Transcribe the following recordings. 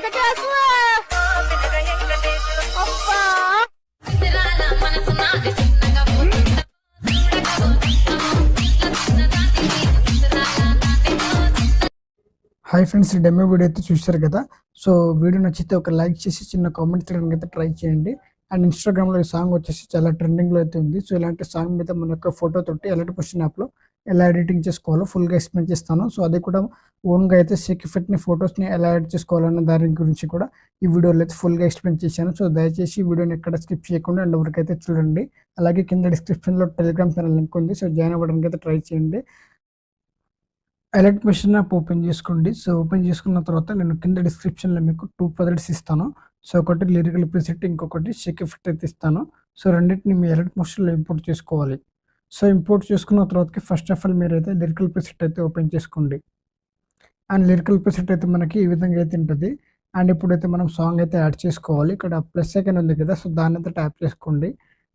Hi friends, ఈ demo video అయితే చూశారు కదా. సో వీడియో నచ్చితే ఒక లైక్ చేసి చిన్న కామెంట్ చేయడానికి అయితే ట్రై చేయండి. అండ్ ఇన్స్టాగ్రామ్లో ఈ సాంగ్ వచ్చేసి చాలా ట్రెండింగ్లో అయితే ఉంది. సో ఇలాంటి సాంగ్ మీద మన యొక్క ఫోటో తోటి ఎలాంటి క్వశ్చన్ యాప్లో ఎలా ఎడిటింగ్ చేసుకోవాలో ఫుల్గా ఎక్స్ప్లెయిన్ చేస్తాను. సో అది కూడా ఓన్గా అయితే సెక్యూఫిట్ని ఫొటోస్ని ఎలా ఎడిట్ చేసుకోవాలన్న దాని గురించి కూడా ఈ వీడియోలో అయితే ఫుల్గా ఎక్స్ప్లెయిన్ చేశాను. సో దయచేసి ఈ వీడియోని ఎక్కడ స్కిప్ చేయకుండా అండ్ వరకైతే చూడండి. అలాగే కింద డిస్క్రిప్షన్లో టెలిగ్రామ్ ఛానల్ లింక్ ఉంది. సో జాయిన్ అవ్వడానికి అయితే ట్రై చేయండి. ఎలర్ట్ మెషిన్ యాప్ ఓపెన్ చేసుకోండి. సో ఓపెన్ చేసుకున్న తర్వాత నేను కింద డిస్క్రిప్షన్లో మీకు 2 ప్రాజెక్ట్స్ ఇస్తాను. సో ఒకటి లిరికల్ ప్రీసెట్, ఇంకొకటి షేక్ ఎఫెక్ట్ అయితే ఇస్తాను. సో రెండింటిని మీ ఎలర్ట్ మెషిన్లో ఇంపోర్ట్ చేసుకోవాలి. సో ఇంపోర్ట్ చేసుకున్న తర్వాతకి ఫస్ట్ ఆఫ్ ఆల్ మీరైతే లిరికల్ ప్రీసెట్ అయితే ఓపెన్ చేసుకోండి. అండ్ లిరికల్ ప్రీసెట్ అయితే మనకి ఈ విధంగా అయితే ఉంటుంది. అండ్ ఇప్పుడైతే మనం సాంగ్ అయితే యాడ్ చేసుకోవాలి. ఇక్కడ ప్లస్ సెకండ్ ఉంది కదా, సో దాన్ని అయితే ట్యాప్ చేసుకోండి.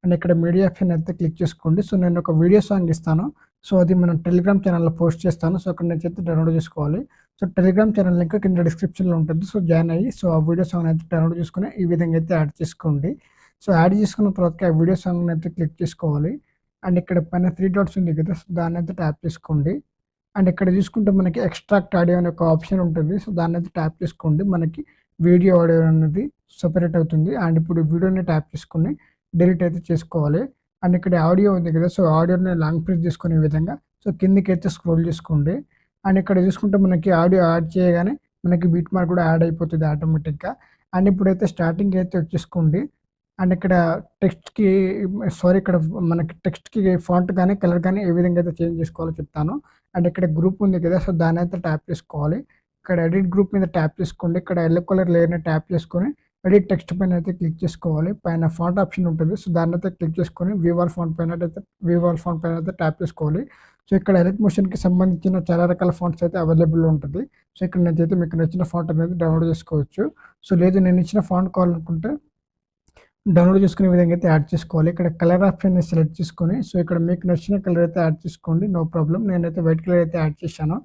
అండ్ ఇక్కడ మీడియా ఆప్షన్ అయితే క్లిక్ చేసుకోండి. సో నేను ఒక వీడియో సాంగ్ ఇస్తాను. సో అది మనం టెలిగ్రామ్ ఛానల్లో పోస్ట్ చేస్తాను. సో అక్కడ నుంచి అయితే డౌన్లోడ్ చేసుకోవాలి. సో టెలిగ్రామ్ ఛానల్ లింక్ కింద డిస్క్రిప్షన్లో ఉంటుంది. సో జాయిన్ అయ్యి సో ఆ వీడియో సాంగ్ అయితే డౌన్లోడ్ చేసుకుని ఈ విధంగా అయితే యాడ్ చేసుకోండి. సో యాడ్ చేసుకున్న తర్వాత ఆ వీడియో సాంగ్ని అయితే క్లిక్ చేసుకోవాలి. అండ్ ఇక్కడ పైన 3 డాట్స్ ఉంది కదా, సో దాన్ని అయితే ట్యాప్ చేసుకోండి. అండ్ ఇక్కడ చూసుకుంటే మనకి ఎక్స్ట్రాక్ట్ ఆడియో అనే ఒక ఆప్షన్ ఉంటుంది. సో దాన్ని అయితే ట్యాప్ చేసుకోండి. మనకి వీడియో ఆడియో అనేది సపరేట్ అవుతుంది. అండ్ ఇప్పుడు వీడియోని ట్యాప్ చేసుకుని డిలీట్ అయితే చేసుకోవాలి. అండ్ ఇక్కడ ఆడియో ఉంది కదా, సో ఆడియోని లాంగ్ ప్రెస్ చేసుకునే విధంగా సో కిందికి అయితే స్క్రోల్ చేసుకోండి. అండ్ ఇక్కడ చూసుకుంటే మనకి ఆడియో యాడ్ చేయగానే మనకి బీట్ మార్క్ కూడా యాడ్ అయిపోతుంది ఆటోమేటిక్గా. అండ్ ఇప్పుడైతే స్టార్టింగ్ అయితే వచ్చేసుకోండి. అండ్ ఇక్కడ ఇక్కడ మనకి టెక్స్ట్కి ఫాంట్ కానీ కలర్ కానీ ఏ విధంగా అయితే చేంజ్ చేసుకోవాలో చెప్తాను. అండ్ ఇక్కడ గ్రూప్ ఉంది కదా, సో దాన్ని అయితే ట్యాప్ చేసుకోవాలి. ఇక్కడ ఎడిట్ గ్రూప్ మీద ట్యాప్ చేసుకోండి. ఇక్కడ ఎల్లో కలర్ లేయర్ని ట్యాప్ చేసుకొని ఎడిట్ టెక్స్ట్ పైన అయితే క్లిక్ చేసుకోవాలి. పైన ఫాంట్ ఆప్షన్ ఉంటుంది. సో దాన్ని అయితే క్లిక్ చేసుకొని వీవాల్ ఫాంట్ పైన అయితే ట్యాప్ చేసుకోవాలి. సో ఇక్కడ ఎడిట్ మోషన్కి సంబంధించిన చాలా రకాల ఫాంట్స్ అయితే అవైలబుల్ ఉంటుంది. సో ఇక్కడ నుంచి అయితే మీకు నచ్చిన ఫాంట్ అనేది డౌన్లోడ్ చేసుకోవచ్చు. సో లేదు నేను ఇచ్చిన ఫాంట్ కావాలనుకుంటే డౌన్లోడ్ చేసుకునే విధంగా అయితే యాడ్ చేసుకోవాలి. ఇక్కడ కలర్ ఆప్షన్ని సెలెక్ట్ చేసుకొని సో ఇక్కడ మీకు నచ్చిన కలర్ అయితే యాడ్ చేసుకోండి, నో ప్రాబ్లం. నేనైతే వైట్ కలర్ అయితే యాడ్ చేశాను.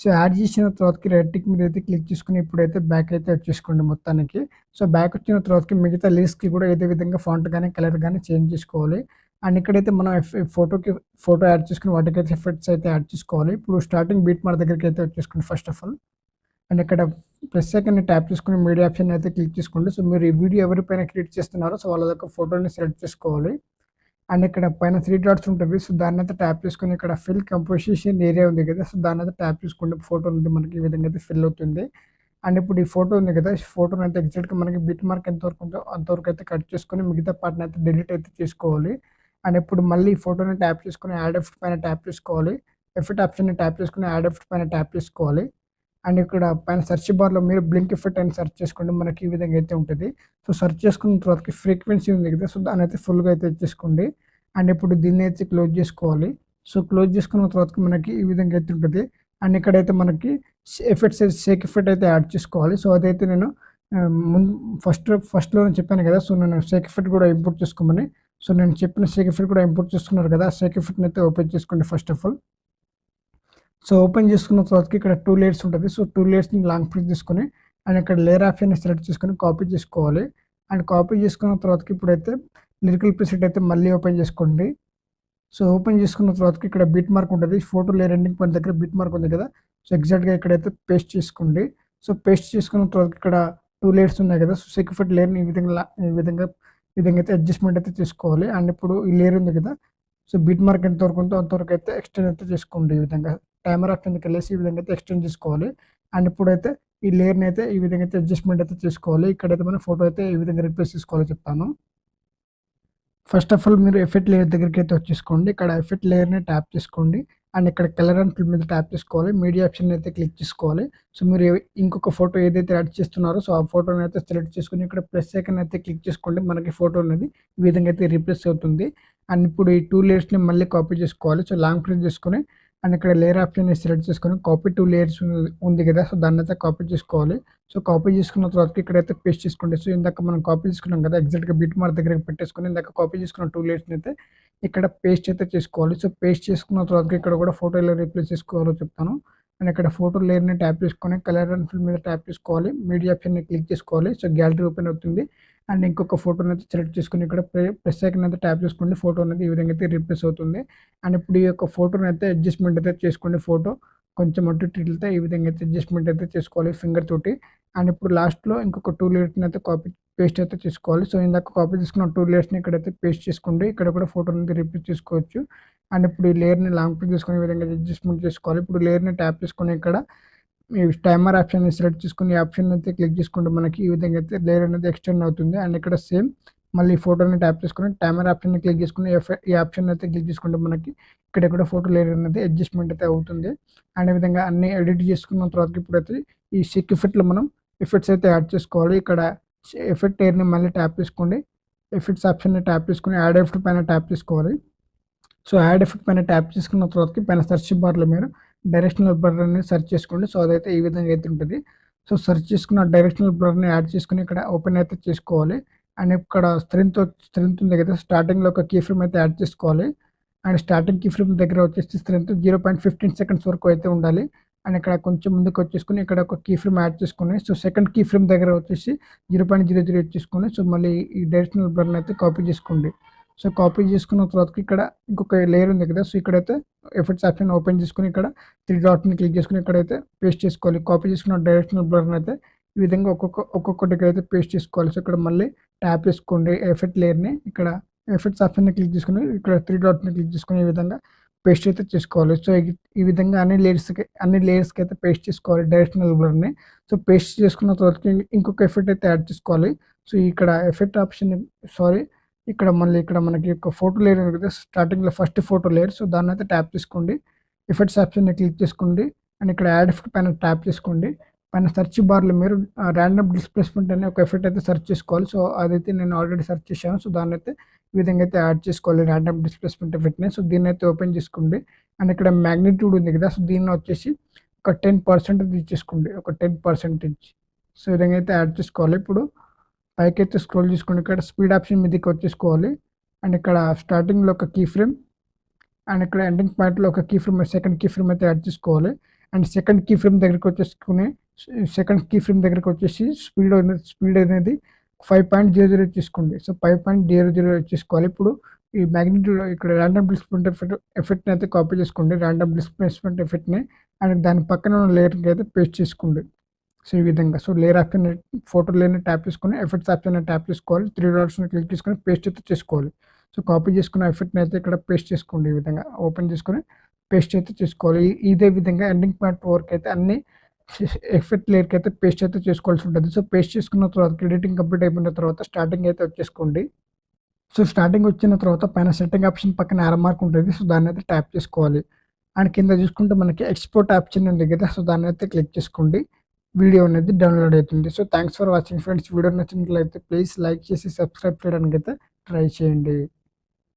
సో యాడ్ చేసిన తర్వాతకి రెడ్ టిక్ మీద అయితే క్లిక్ చేసుకుని ఇప్పుడైతే బ్యాక్ అయితే వచ్చేసుకోండి మొత్తానికి. సో బ్యాక్ వచ్చిన తర్వాతకి మిగతా లీస్ట్కి కూడా ఇదే విధంగా ఫాంట్ కానీ కలర్ కానీ చేంజ్ చేసుకోవాలి. అండ్ ఇక్కడైతే మనం ఫోటో యాడ్ చేసుకుని వాటికైతే ఎఫెక్ట్స్ అయితే యాడ్ చేసుకోవాలి. ఇప్పుడు స్టార్టింగ్ బీట్ మార్క్ దగ్గరికి అయితే వచ్చేసుకోండి ఫస్ట్ ఆఫ్ ఆల్. అండ్ ఇక్కడ ప్లస్ సెకండ్ని ట్యాప్ చేసుకుని మీడియా ఆప్షన్ అయితే క్లిక్ చేసుకోండి. సో మీరు ఈ వీడియో ఎవరిపైన క్రియేట్ చేస్తున్నారో సో వాళ్ళ యొక్క ఫోటోని సెలెక్ట్ చేసుకోవాలి. అండ్ ఇక్కడ పైన 3 డాట్స్ ఉంటుంది. సో దాన్ని అయితే ట్యాప్ చేసుకొని ఇక్కడ ఫిల్ కంపోజిషన్ ఏరియా ఉంది కదా, సో దాన్ని అయితే ట్యాప్ చేసుకోండి. ఫోటో ఉంది మనకి ఈ విధంగా అయితే ఫిల్ అవుతుంది. అండ్ ఇప్పుడు ఈ ఫోటో ఉంది కదా, ఈ ఫోటోని అయితే ఎగ్జాక్ట్గా మనకి బిట్ మార్క్ ఎంతవరకు ఉందో అంతవరకు అయితే కట్ చేసుకొని మిగతా పార్ట్ని అయితే డిలీట్ అయితే చేసుకోవాలి. అండ్ ఇప్పుడు మళ్ళీ ఈ ఫోటోని ట్యాప్ చేసుకొని యాడ్ ఎఫెక్ట్ పైన ట్యాప్ చేసుకోవాలి. ఎఫెక్ట్ ఆప్షన్ని ట్యాప్ చేసుకొని యాడ్ ఎఫెక్ట్ పైన ట్యాప్ చేసుకోవాలి. అండ్ ఇక్కడ పైన సెర్చ్ బార్లో మీరు బ్లింక్ ఎఫెక్ట్ అని సెర్చ్ చేసుకోండి, మనకి ఈ విధంగా అయితే ఉంటుంది. సో సెర్చ్ చేసుకున్న తర్వాతకి ఫ్రీక్వెన్సీ ఉంది కదా, సో దాని అయితే ఫుల్గా అయితే ఇచ్చేసుకోండి. అండ్ ఇప్పుడు దీన్ని అయితే క్లోజ్ చేసుకోవాలి. సో క్లోజ్ చేసుకున్న తర్వాతకి మనకి ఈ విధంగా అయితే ఉంటుంది. అండ్ ఇక్కడైతే మనకి షేక్ ఎఫెక్ట్ అయితే యాడ్ చేసుకోవాలి. సో అదైతే నేను ముందు ఫస్ట్లో చెప్పాను కదా, సో నేను షేక్ ఎఫెక్ట్ కూడా ఇంపోర్ట్ చేసుకోమని. సో నేను చెప్పిన షేక్ ఎఫెక్ట్ కూడా ఇంపోర్ట్ చేసుకున్నారు కదా, షేక్ ఎఫెక్ట్ని అయితే ఓపెన్ చేసుకోండి first of all. So open చేసుకున్న తర్వాతకి ఇక్కడ 2 లేయర్స్ ఉంటుంది. సో 2 లేయర్స్ని లాంగ్ ప్రెస్ తీసుకొని అండ్ ఇక్కడ లేయర్ ఆప్షన్ని సెలెక్ట్ చేసుకొని కాపీ చేసుకోవాలి. అండ్ కాపీ చేసుకున్న తర్వాతకి ఇప్పుడైతే లిరికల్ ప్రీసెట్ అయితే మళ్ళీ ఓపెన్ చేసుకోండి. సో ఓపెన్ చేసుకున్న తర్వాతకి ఇక్కడ బీట్ మార్క్ ఉంటుంది. ఫోటో లేయర్ ఎండింగ్ పాయింట్ దగ్గర బీట్ మార్క్ ఉంది కదా, సో ఎగ్జాక్ట్గా ఇక్కడైతే పేస్ట్ చేసుకోండి. సో పేస్ట్ చేసుకున్న తర్వాత ఇక్కడ 2 లేయర్స్ ఉన్నాయి కదా, సో సెక్యూఫిట్ లేయర్ని ఈ విధంగా అయితే అడ్జస్ట్మెంట్ అయితే చేసుకోవాలి. అండ్ ఇప్పుడు ఈ లేయర్ ఉంది కదా, సో బీట్ మార్క్ ఎంతవరకు ఉందో అంతవరకు అయితే ఎక్స్టెండ్ అయితే చేసుకోండి. ఈ విధంగా కెమెరా కిందకి వెళ్ళేసి ఈ విధంగా అయితే ఎక్స్టెండ్ చేసుకోవాలి. అండ్ ఇప్పుడైతే ఈ లేయర్ని అయితే ఈ విధంగా అయితే అడ్జస్ట్మెంట్ అయితే చేసుకోవాలి. ఇక్కడైతే మన ఫోటో అయితే ఈ విధంగా రిప్లేస్ చేసుకోవాలో చెప్తాను. ఫస్ట్ ఆఫ్ ఆల్ మీరు ఎఫెక్ట్ లేయర్ దగ్గరికి అయితే వచ్చేసుకోండి. ఇక్కడ ఎఫెక్ట్ లేయర్ని ట్యాప్ చేసుకోండి. అండ్ ఇక్కడ కలర్ అండ్ ఫిల్ మీద ట్యాప్ చేసుకోవాలి. మీడియా ఆప్షన్ అయితే క్లిక్ చేసుకోవాలి. సో మీరు ఇంకొక ఫోటో ఏదైతే యాడ్ చేస్తున్నారో సో ఆ ఫోటోని అయితే సెలెక్ట్ చేసుకుని ఇక్కడ ప్లస్ ఐకాన్ అయితే క్లిక్ చేసుకోండి. మనకి ఫోటో అనేది ఈ విధంగా అయితే రీప్లేస్ అవుతుంది. అండ్ ఇప్పుడు ఈ 2 లేయర్స్ని మళ్ళీ కాపీ చేసుకోవాలి. సో లాంగ్ ప్రెస్ చేసుకొని అండ్ ఇక్కడ లేయర్ ఆప్షన్ని సెలెక్ట్ చేసుకొని కాపీ 2 లేయర్స్ ఉంది కదా, సో దాన్ని అయితే కాపీ చేసుకోవాలి. సో కాపీ చేసుకున్న తర్వాత ఇక్కడైతే పేస్ట్ చేసుకోండి. సో ఇందాక మనం కాపీ చేసుకున్నాం కదా, ఎగ్జాక్ట్గా బీట్ మార్క్ దగ్గర పెట్టేసుకొని ఇందాక కాపీ చేసుకున్న 2 లేయర్స్ని అయితే ఇక్కడ పేస్ట్ అయితే చేసుకోవాలి. సో పేస్ట్ చేసుకున్న తర్వాత ఇక్కడ కూడా ఫోటో ఎలా రీప్లేస్ చేసుకోవాలో చెప్తాను. అండ్ ఇక్కడ ఫోటో లేయర్ని ట్యాప్ చేసుకొని కలర్ అండ్ ఫిల్ మీద ట్యాప్ చేసుకోవాలి. మీడియా ఆప్షన్ని క్లిక్ చేసుకోవాలి. సో గ్యాలరీ ఓపెన్ అవుతుంది. అండ్ ఇంకొక ఫోటోని అయితే సెలెక్ట్ చేసుకొని ఇక్కడ ప్లస్ ఐకాన్ అయితే ట్యాప్ చేసుకోండి. ఫోటో అనేది ఈ విధంగా అయితే రీప్లేస్ అవుతుంది. అండ్ ఇప్పుడు ఈ యొక్క ఫోటోని అయితే అడ్జస్ట్మెంట్ అయితే చేసుకోండి. ఫోటో కొంచెం అటు ఇటు వెళ్తే ఈ విధంగా అయితే అడ్జస్ట్మెంట్ అయితే చేసుకోవాలి ఫింగర్ తోటి. అండ్ ఇప్పుడు లాస్ట్లో ఇంకొక 2 లేయర్స్ని అయితే పేస్ట్ అయితే చేసుకోవాలి. సో ఇందాక కాపీ చేసుకున్న 2 లేయర్స్ని ఇక్కడైతే పేస్ట్ చేసుకోండి. ఇక్కడ కూడా ఫోటోని అయితే రీప్లేస్ చేసుకోవచ్చు. అండ్ ఇప్పుడు ఈ లేయర్ని లాంగ్ ప్రెస్ చేసుకునే విధంగా అడ్జస్ట్మెంట్ చేసుకోవాలి. ఇప్పుడు లేయర్ని ట్యాప్ చేసుకొని ఇక్కడ ఈ టైమర్ ఆప్షన్ని సెలెక్ట్ చేసుకొని ఈ ఆప్షన్ అయితే క్లిక్ చేసుకుంటే మనకి ఈ విధంగా అయితే లేయర్ అనేది ఎక్స్టెండ్ అవుతుంది. అండ్ ఇక్కడ సేమ్ మళ్ళీ ఫోటోని ట్యాప్ చేసుకొని టైమర్ ఆప్షన్ని క్లిక్ చేసుకుని ఈ ఆప్షన్ అయితే క్లిక్ చేసుకుంటే మనకి ఇక్కడ కూడా ఫోటో లేయర్ అనేది అడ్జస్ట్మెంట్ అయితే అవుతుంది. అండ్ ఈ విధంగా అన్ని ఎడిట్ చేసుకున్న తర్వాత ఇప్పుడైతే ఈ సిక్ ఎఫెక్ట్లో మనం ఎఫెక్ట్స్ అయితే యాడ్ చేసుకోవాలి. ఇక్కడ ఎఫెక్ట్ లేయర్ని మళ్ళీ ట్యాప్ చేసుకోండి. ఎఫెక్ట్స్ ఆప్షన్ని ట్యాప్ చేసుకొని యాడ్ ఎఫెక్ట్ పైన ట్యాప్ చేసుకోవాలి. సో యాడ్ ఎఫెక్ట్ పైన ట్యాప్ చేసుకున్న తర్వాతకి పైన సెర్చ్ బార్లో మీరు డైరెక్షనల్ బ్లర్ అనేది సెర్చ్ చేసుకోండి. సో అదైతే ఈ విధంగా అయితే ఉంటుంది. సో సెర్చ్ చేసుకున్న డైరెక్షనల్ బ్లర్ని యాడ్ చేసుకుని ఇక్కడ ఓపెన్ అయితే చేసుకోవాలి. అండ్ ఇక్కడ స్ట్రెంత్ ఉంది కదా, స్టార్టింగ్లో ఒక కీ ఫ్రేమ్ అయితే యాడ్ చేసుకోవాలి. అండ్ స్టార్టింగ్ కీ ఫ్రేమ్ దగ్గర వచ్చేసి స్ట్రెంత్ 0.15 సెకండ్స్ వరకు అయితే ఉండాలి. అండ్ ఇక్కడ కొంచెం ముందుకు వచ్చేసుకుని ఇక్కడ ఒక కీ ఫ్రేమ్ యాడ్ చేసుకుని సో సెకండ్ కీ ఫ్రేమ్ దగ్గర వచ్చేసి 0.00 వచ్చేసుకొని సో మళ్ళీ ఈ డైరెక్షనల్ బ్లర్ని అయితే కాపీ చేసుకోండి. సో కాపీ చేసుకున్న తర్వాత ఇక్కడ ఇంకొక లేయర్ ఉంది కదా, సో ఇక్కడైతే ఎఫెక్ట్స్ ఆప్షన్ ఓపెన్ చేసుకుని ఇక్కడ 3 డాట్ని క్లిక్ చేసుకుని ఇక్కడైతే పేస్ట్ చేసుకోవాలి. కాపీ చేసుకున్న డైరెక్షనల్ బ్లర్ని అయితే ఈ విధంగా ఒక్కొక్కటికి అయితే పేస్ట్ చేసుకోవాలి. సో ఇక్కడ మళ్ళీ ట్యాప్ చేసుకోండి ఎఫెక్ట్ లేయర్ని. ఇక్కడ ఎఫెక్ట్స్ ఆప్షన్ని క్లిక్ చేసుకుని ఇక్కడ 3 డాట్ని క్లిక్ చేసుకుని ఈ విధంగా పేస్ట్ అయితే చేసుకోవాలి. సో ఈ విధంగా అన్ని లేయర్స్కి అయితే పేస్ట్ చేసుకోవాలి డైరెక్షనల్ బ్లర్ని. సో పేస్ట్ చేసుకున్న తర్వాత ఇంకొక ఎఫెక్ట్ అయితే యాడ్ చేసుకోవాలి. సో ఇక్కడ ఎఫెక్ట్ ఆప్షన్ ఇక్కడ మళ్ళీ ఇక్కడ మనకి ఒక ఫోటో లేయర్ ఉంది కదా, స్టార్టింగ్లో ఫస్ట్ ఫోటో లేయర్. సో దాన్ని అయితే ట్యాప్ చేసుకోండి. ఎఫెక్ట్స్ ఆప్షన్ని క్లిక్ చేసుకోండి. అండ్ ఇక్కడ యాడ్ ఎఫెక్ట్ పైన ట్యాప్ చేసుకోండి. పైన సెర్చ్ బార్లో మీరు ర్యాండమ్ డిస్ప్లేస్మెంట్ అనే ఒక ఎఫెక్ట్ అయితే సెర్చ్ చేసుకోవాలి. సో అదైతే నేను ఆల్రెడీ సెర్చ్ చేశాను. సో దాన్ని అయితే ఈ విధంగా అయితే యాడ్ చేసుకోవాలి ర్యాండమ్ డిస్ప్లేస్మెంట్ ఎఫెక్ట్ని. సో దీన్ని అయితే ఓపెన్ చేసుకోండి. అండ్ ఇక్కడ మ్యాగ్నిట్యూడ్ ఉంది కదా, సో దీన్ని వచ్చేసి ఒక 10% ఇచ్చేసుకోండి, ఒక 10%. సో ఈ విధంగా అయితే యాడ్ చేసుకోవాలి. ఇప్పుడు పైకి అయితే స్క్రోల్ చేసుకోండి. ఇక్కడ స్పీడ్ ఆప్షన్ మీదకి వచ్చేసుకోవాలి. అండ్ ఇక్కడ స్టార్టింగ్లో ఒక కీ ఫ్రేమ్ అండ్ ఇక్కడ ఎండింగ్ పాయింట్లో ఒక key frame, second key frame అయితే యాడ్ చేసుకోవాలి. అండ్ సెకండ్ కీ ఫ్రేమ్ దగ్గరికి వచ్చేసి స్పీడ్ అనేది 5.00 తీసుకోండి. సో 5.00 తీసుకోవాలి. ఇప్పుడు ఈ మ్యాగ్నిట్యూడ్ ఇక్కడ ర్యాండమ్ డిస్ప్లేస్మెంట్ ఎఫెక్ట్ని అయితే కాపీ చేసుకోండి, ర్యాండమ్ డిస్ప్లేస్మెంట్ ఎఫెక్ట్ని. అండ్ దాని పక్కన ఉన్న లేయర్కి అయితే పేస్ట్ చేసుకోండి. సో ఈ విధంగా సో లేయర్ ఆప్షన్ ఫోటో లేయర్ని ట్యాప్ చేసుకొని ఎఫెక్ట్స్ ఆప్షన్ ట్యాప్ చేసుకోవాలి. 3 డాట్స్ని క్లిక్ చేసుకొని పేస్ట్ అయితే చేసుకోవాలి. సో కాపీ చేసుకున్న ఎఫెక్ట్ని అయితే ఇక్కడ పేస్ట్ చేసుకోండి. ఈ విధంగా ఓపెన్ చేసుకొని పేస్ట్ అయితే చేసుకోవాలి. ఇదే విధంగా ఎండింగ్ పాయింట్ వరకు అయితే అన్ని ఎఫెక్ట్ లేయర్కి అయితే పేస్ట్ అయితే చేసుకోవాల్సి ఉంటుంది. సో పేస్ట్ చేసుకున్న తర్వాత ఎడిటింగ్ కంప్లీట్ అయిపోయిన తర్వాత స్టార్టింగ్ అయితే వచ్చేసుకోండి. సో స్టార్టింగ్ వచ్చిన తర్వాత పైన సెట్టింగ్ ఆప్షన్ పక్కన యారో మార్క్ ఉంటుంది. సో దాన్ని అయితే ట్యాప్ చేసుకోవాలి. అండ్ కింద చూసుకుంటే మనకి ఎక్స్పోర్ట్ ఆప్షన్ ఉంది కదా, సో దాన్ని అయితే క్లిక్ చేసుకోండి. వీడియో అనేది డౌన్లోడ్ అవుతుంది. So thanks for watching friends. Video నచ్చినట్లయితే ప్లీజ్ లైక్ చేసి సబ్స్క్రైబ్ చేయడానికి అయితే ట్రై చేయండి.